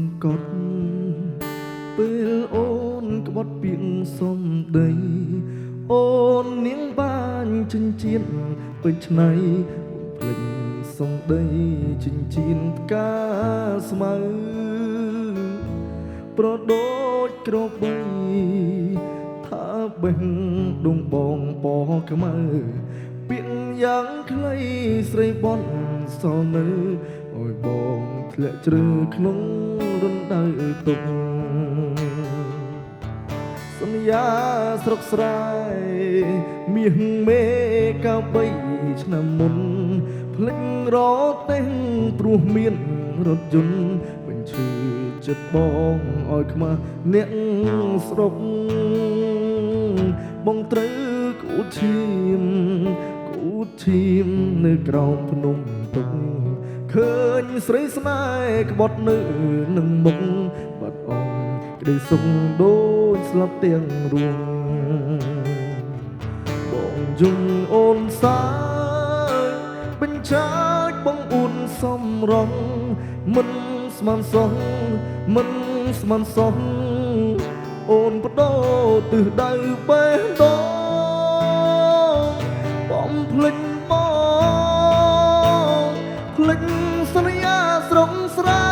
ងកត់ពេលអូនក្បត់ពីងសំដីអូននាងបានចិញ្ចៀនពេញឆ្នៃភ្លេចសំដីចិញ្ចៀនផ្កាស្មៅប្រដូចក្របបីថាបេះដងបងពណ៌ខ្មៅពាក្យយ៉ាងខ្លីស្រីបន់សល់នៅអើយបងធ្លាក់ជ្រៅក្នុងរណ្ដៅទុកសន្យាស្រុកស្រែមាសមេកា3ឆ្នាំមុនភ្លេចរត់ទេងព្រោះមានរថយន្តបញ្ឈឺចិត្តបងឲ្យខ្មាស់អ្នកស្រុកបងត្រូវគូឈាមនៅក្រោមភ្នំទុកឃើញស្រីស្នេហ៍ក្បត់នៅនឹងមុខបាត់អងក្តីសុខដូចស្លាប់ទាំងរួមបងយំអូនសាយបញ្ឆាចបងអ៊ុនសំរងមិនស្មានសោះអូនបដោទិសដៅបេះដូងបំភ្លេចបងភ្លេចសន្យាស្រុកស្រែ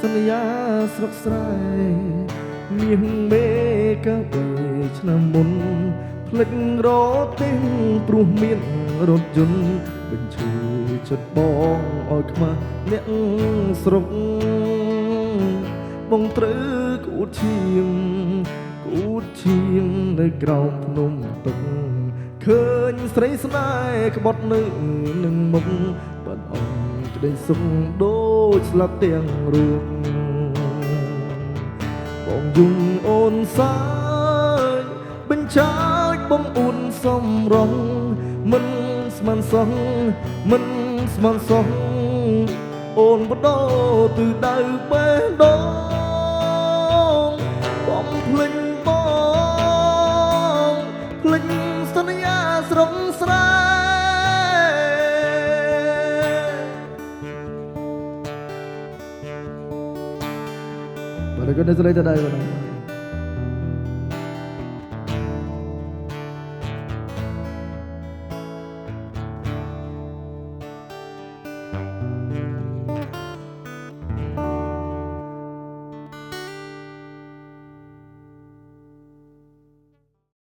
សន្យាស្រុកស្រែមាសមេកា3ឆ្នាំមុនភ្លេចរត់ទេងព្រោះមានរថយន្តបញ្ឈឺចិត្តបងឲ្យខ្មាស់អ្នកស្រុកបងត្រូវគូតឈាមនៅក្រោមភ្នំទុកឃើញស្រីស្នេហ៍ក្បត់នៅនឹងមុខបាត់អងក្តីសុខដូចស្លាប់ទាំងរួមបងយំអូនសាយបញ្ឆាចបងអ៊ុនសំរងមិនស្មានសោះអូនបដោទិសដៅបេះដូងបំភ្លេចបងភ្លេចសន្យាស្រុកស្រែបាទក៏នៅស្រីទៅដែរបង